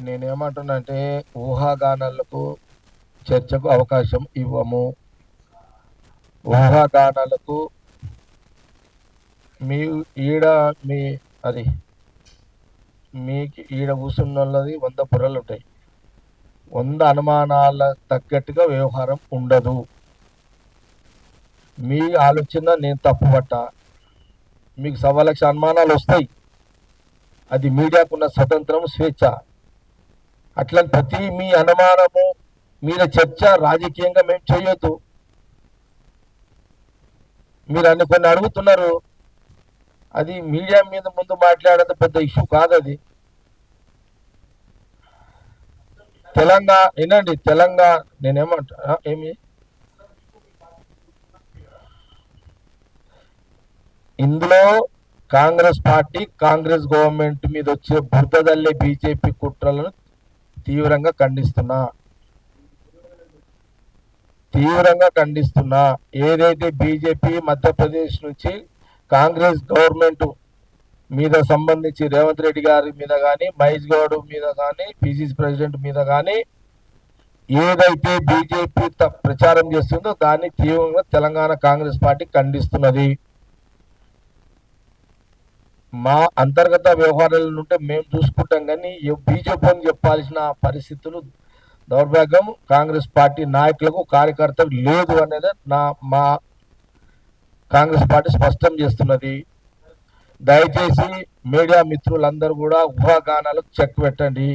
నేనేమంటున్నా అంటే ఊహాగానాలకు చర్చకు అవకాశం ఇవ్వము. ఊహాగానాలకు మీ ఈడ మీ అది మీకు ఈడ కూర్చున్నది 100 బుర్రలు ఉంటాయి. 100 అనుమానాల తగ్గట్టుగా వ్యవహారం ఉండదు. మీ ఆలోచన నేను తప్పుపట్టా, మీకు 1,00,000 అనుమానాలు వస్తాయి. అది మీడియాకున్న స్వతంత్రం, స్వేచ్ఛ. అట్లా ప్రతి మీ అనుమానము మీద చర్చ రాజకీయంగా మేము చేయొద్దు. మీరు అన్ని కొన్ని అడుగుతున్నారు, అది మీడియా మీద ముందు మాట్లాడేది పెద్ద ఇష్యూ కాదు. అది తెలంగాణ వినండి, తెలంగాణ నేనేమంటా ఏమి ఇందులో కాంగ్రెస్ పార్టీ, కాంగ్రెస్ గవర్నమెంట్ మీద వచ్చే బురదల్లే బీజేపీ కుట్రలను తీవ్రంగా ఖండిస్తున్నా. ఏదైతే బీజేపీ మధ్యప్రదేశ్ నుంచి కాంగ్రెస్ గవర్నమెంట్ మీద సంబంధించి రేవంత్ రెడ్డి గారి మీద కానీ, మహేష్ గౌడ్ మీద కానీ, పిసిసి ప్రెసిడెంట్ మీద కానీ ఏదైతే బీజేపీ ప్రచారం చేస్తుందో దాన్ని తీవ్రంగా తెలంగాణ కాంగ్రెస్ పార్టీ ఖండిస్తున్నది. మా అంతర్గత వ్యవహారాల నుండి మేము చూసుకుంటాం, కానీ బీజేపీ అని చెప్పాల్సిన పరిస్థితులు దౌర్భాగ్యం కాంగ్రెస్ పార్టీ నాయకులకు, కార్యకర్తలు లేదు అనేది మా కాంగ్రెస్ పార్టీ స్పష్టం చేస్తున్నది. దయచేసి మీడియా మిత్రులందరూ కూడా ఊహాగానాలకు చెక్ పెట్టండి.